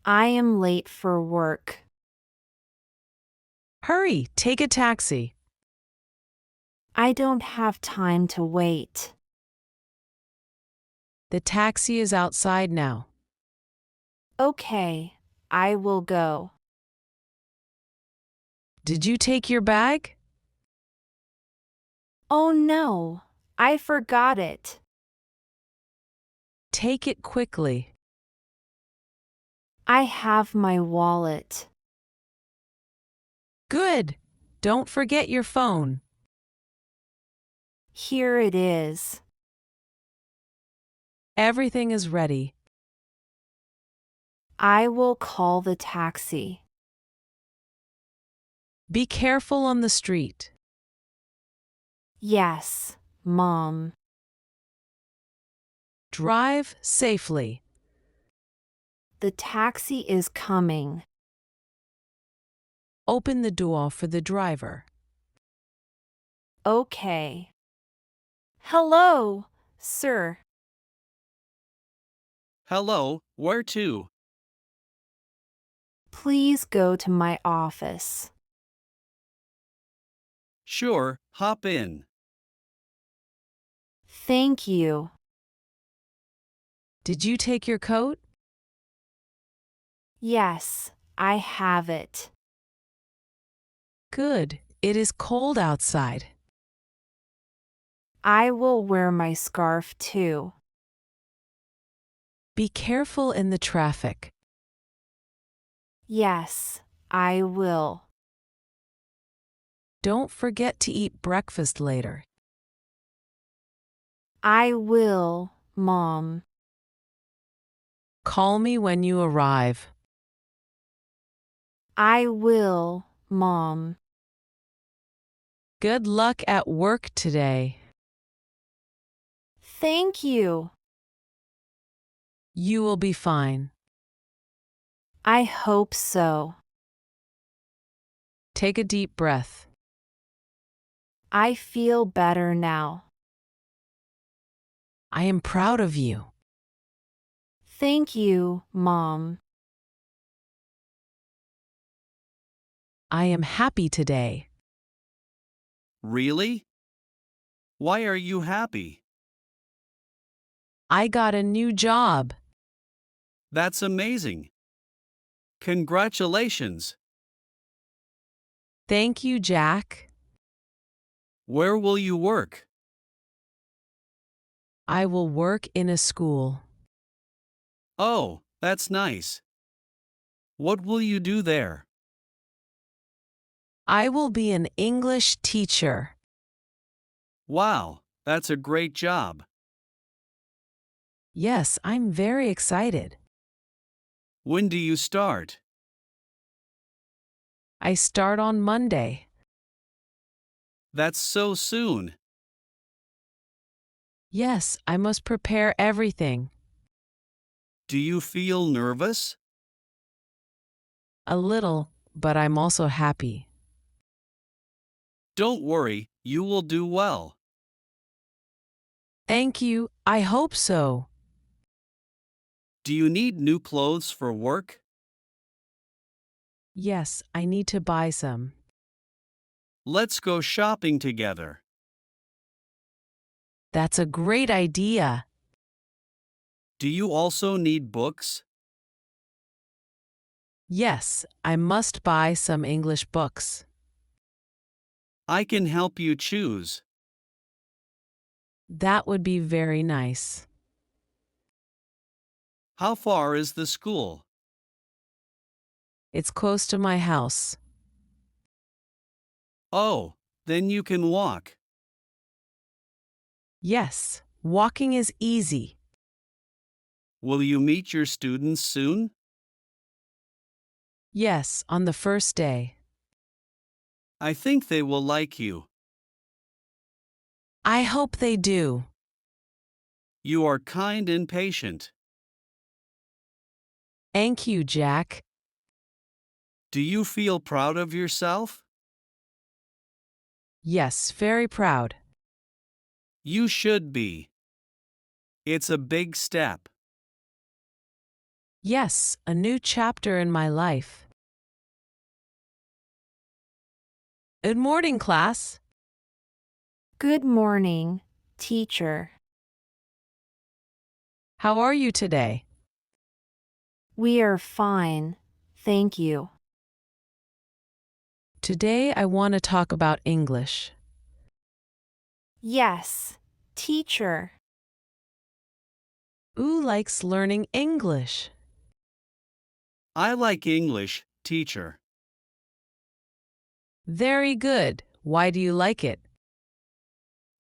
I am late for work. Hurry, take a taxi. I don't have time to wait. The taxi is outside now. Okay, I will go. Did you take your bag? Oh no, I forgot it. Take it quickly. I have my wallet. Good. Don't forget your phone. Here it is. Everything is ready. I will call the taxi. Be careful on the street. Yes, Mom. Drive safely. The taxi is coming. Open the door for the driver. Okay. Hello, sir. Hello, where to? Please go to my office. Sure, hop in. Thank you. Did you take your coat? Yes, I have it. Good. It is cold outside. I will wear my scarf too. Be careful in the traffic. Yes, I will. Don't forget to eat breakfast later. I will, Mom. Call me when you arrive. I will, Mom. Good luck at work today. Thank you. You will be fine. I hope so. Take a deep breath. I feel better now. I am proud of you. Thank you, Mom. I am happy today. Really? Why are you happy? I got a new job. That's amazing. Congratulations. Thank you, Jack. Where will you work? I will work in a school. Oh, that's nice. What will you do there? I will be an English teacher. Wow, that's a great job. Yes, I'm very excited. When do you start? I start on Monday. That's so soon. Yes, I must prepare everything. Do you feel nervous? A little, but I'm also happy. Don't worry, you will do well. Thank you, I hope so. Do you need new clothes for work? Yes, I need to buy some. Let's go shopping together. That's a great idea. Do you also need books? Yes, I must buy some English books. I can help you choose. That would be very nice. How far is the school? It's close to my house. Oh, then you can walk. Yes, walking is easy. Will you meet your students soon? Yes, on the first day. I think they will like you. I hope they do. You are kind and patient. Thank you, Jack. Do you feel proud of yourself? Yes, very proud. You should be. It's a big step. Yes, a new chapter in my life. Good morning, class. Good morning, teacher. How are you today? We are fine, thank you. Today I want to talk about English. Yes, teacher. Who likes learning English? I like English, teacher. Very good. Why do you like it?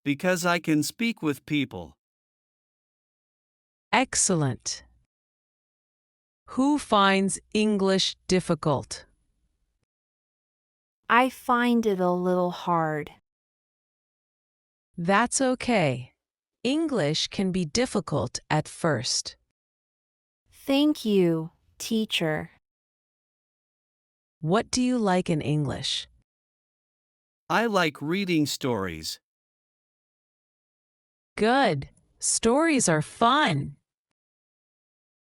Because I can speak with people. Excellent. Who finds English difficult? I find it a little hard. That's okay. English can be difficult at first. Thank you, teacher. What do you like in English? I like reading stories. Good. Stories are fun.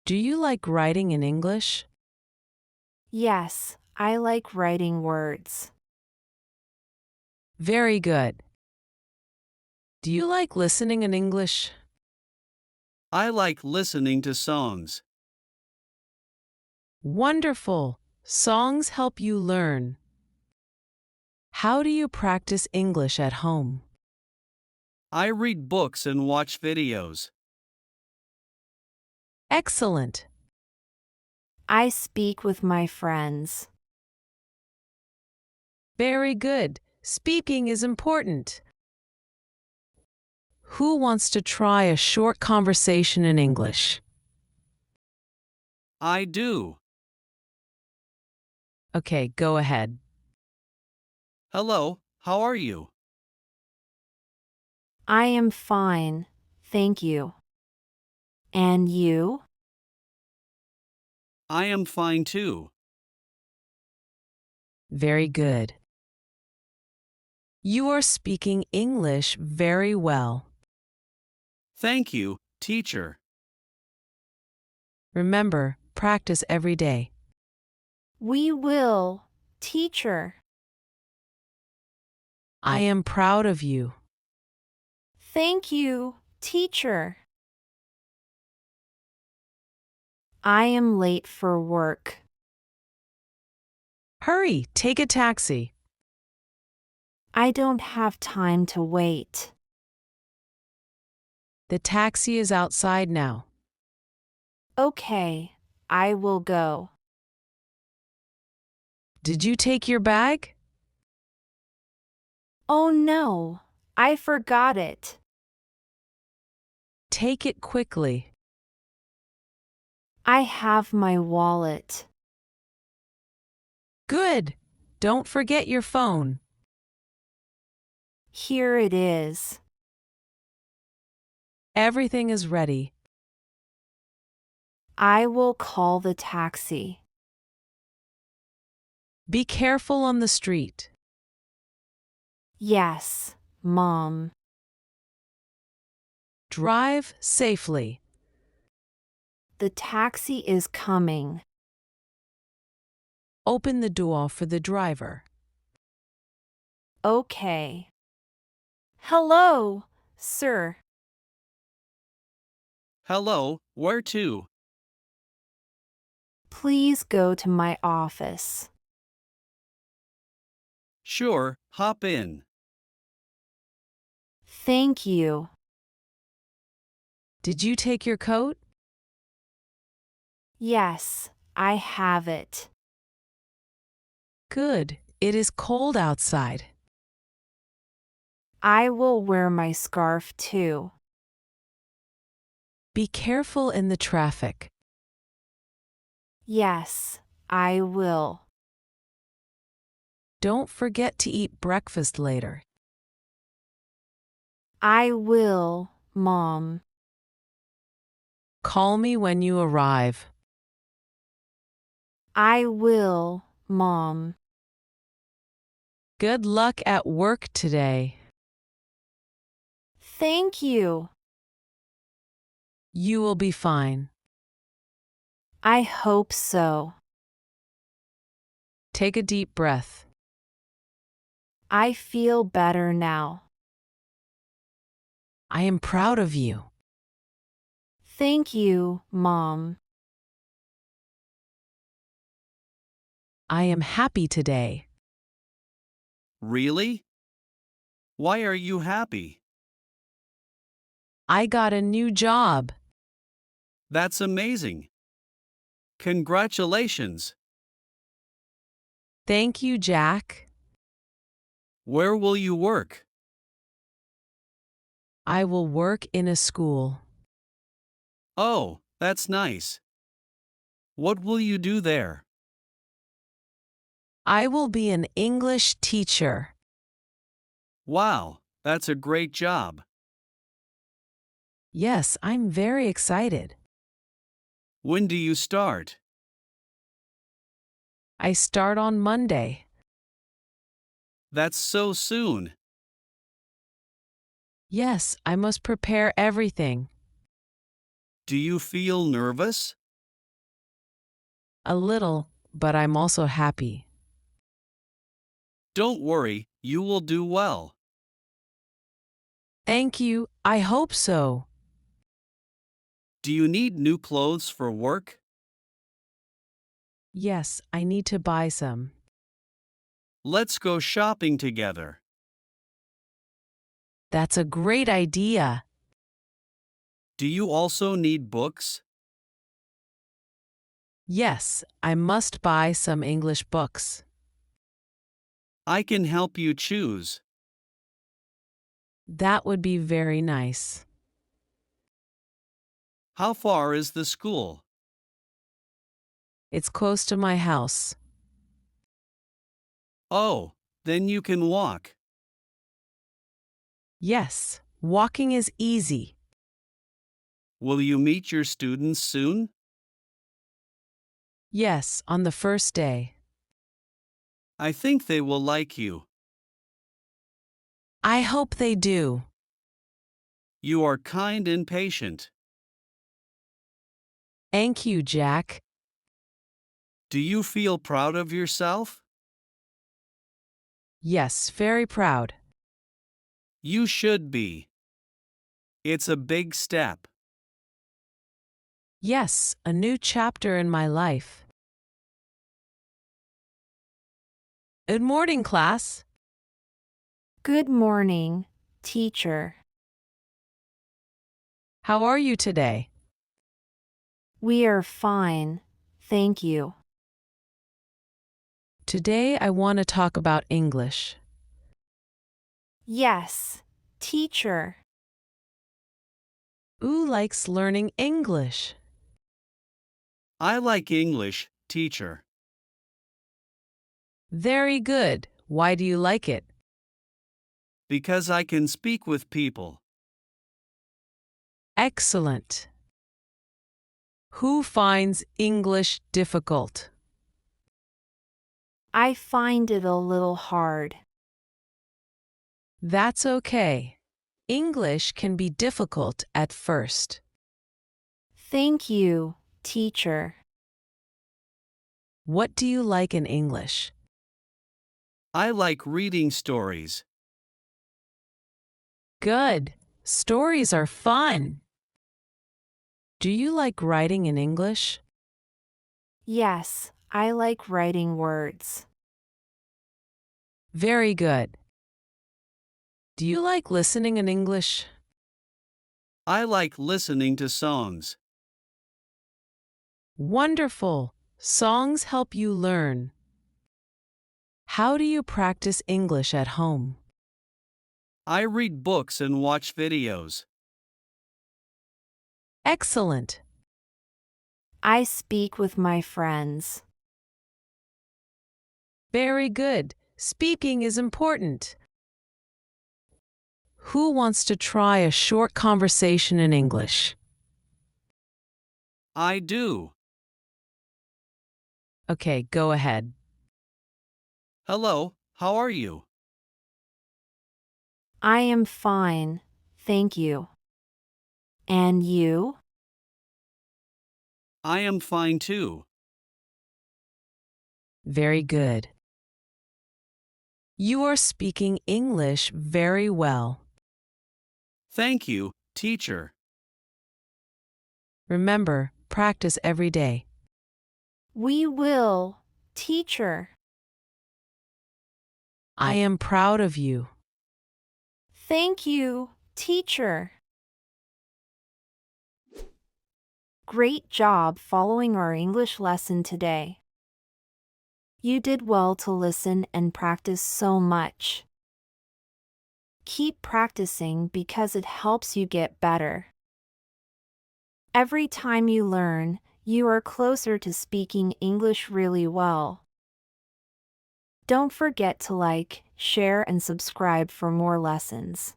Do you like writing in English? Yes, I like writing words. Very good. Do you like listening in English? I like listening to songs. Wonderful. Songs help you learn. How do you practice English at home? I read books and watch videos. Excellent. I speak with my friends. Very good. Speaking is important. Who wants to try a short conversation in English? I do. Okay, go ahead. Hello, how are you? I am fine, thank you. And you? I am fine too. Very good. You are speaking English very well. Thank you, teacher. Remember, practice every day. We will, teacher. I am proud of you. Thank you, teacher. I am late for work. Hurry, take a taxi. I don't have time to wait. The taxi is outside now. Okay, I will go. Did you take your bag? Oh no, I forgot it. Take it quickly. I have my wallet. Good. Don't forget your phone. Here it is. Everything is ready. I will call the taxi. Be careful on the street. Yes, Mom. Drive safely. The taxi is coming. Open the door for the driver. Okay. Hello, sir. Hello, where to? Please go to my office. Sure, hop in. Thank you. Did you take your coat? Yes, I have it. Good. It is cold outside. I will wear my scarf too. Be careful in the traffic. Yes, I will. Don't forget to eat breakfast later. I will, Mom. Call me when you arrive. I will, Mom. Good luck at work today. Thank you. You will be fine. I hope so. Take a deep breath. I feel better now. I am proud of you. Thank you, Mom. I am happy today. Really? Why are you happy? I got a new job. That's amazing. Congratulations. Thank you, Jack. Where will you work? I will work in a school. Oh, that's nice. What will you do there? I will be an English teacher. Wow, that's a great job. Yes, I'm very excited. When do you start? I start on Monday. That's so soon. Yes, I must prepare everything. Do you feel nervous? A little, but I'm also happy. Don't worry, you will do well. Thank you, I hope so. Do you need new clothes for work? Yes, I need to buy some. Let's go shopping together. That's a great idea. Do you also need books? Yes, I must buy some English books. I can help you choose. That would be very nice. How far is the school? It's close to my house. Oh, then you can walk. Yes, walking is easy. Will you meet your students soon? Yes, on the first day. I think they will like you. I hope they do. You are kind and patient. Thank you, Jack. Do you feel proud of yourself? Yes, very proud. You should be. It's a big step. Yes, a new chapter in my life. Good morning, class. Good morning, teacher. How are you today? We are fine, thank you. Today I want to talk about English. Yes, teacher. Who likes learning English? I like English, teacher. Very good. Why do you like it? Because I can speak with people. Excellent. Who finds English difficult? I find it a little hard. That's okay. English can be difficult at first. Thank you, teacher. What do you like in English? I like reading stories. Good. Stories are fun. Do you like writing in English? Yes, I like writing words. Very good. Do you like listening in English? I like listening to songs. Wonderful. Songs help you learn. How do you practice English at home? I read books and watch videos. Excellent. I speak with my friends. Very good. Speaking is important. Who wants to try a short conversation in English? I do. Okay, go ahead. Hello, how are you? I am fine, thank you. And you? I am fine too. Very good. You are speaking English very well. Thank you, teacher. Remember, practice every day. We will, teacher. I am proud of you. Thank you, teacher. Great job following our English lesson today. You did well to listen and practice so much. Keep practicing because it helps you get better. Every time you learn, you are closer to speaking English really well. Don't forget to like, share, and subscribe for more lessons.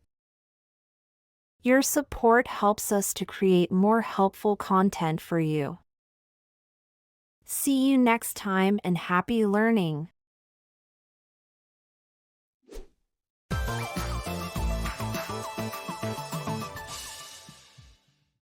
Your support helps us to create more helpful content for you. See you next time and happy learning!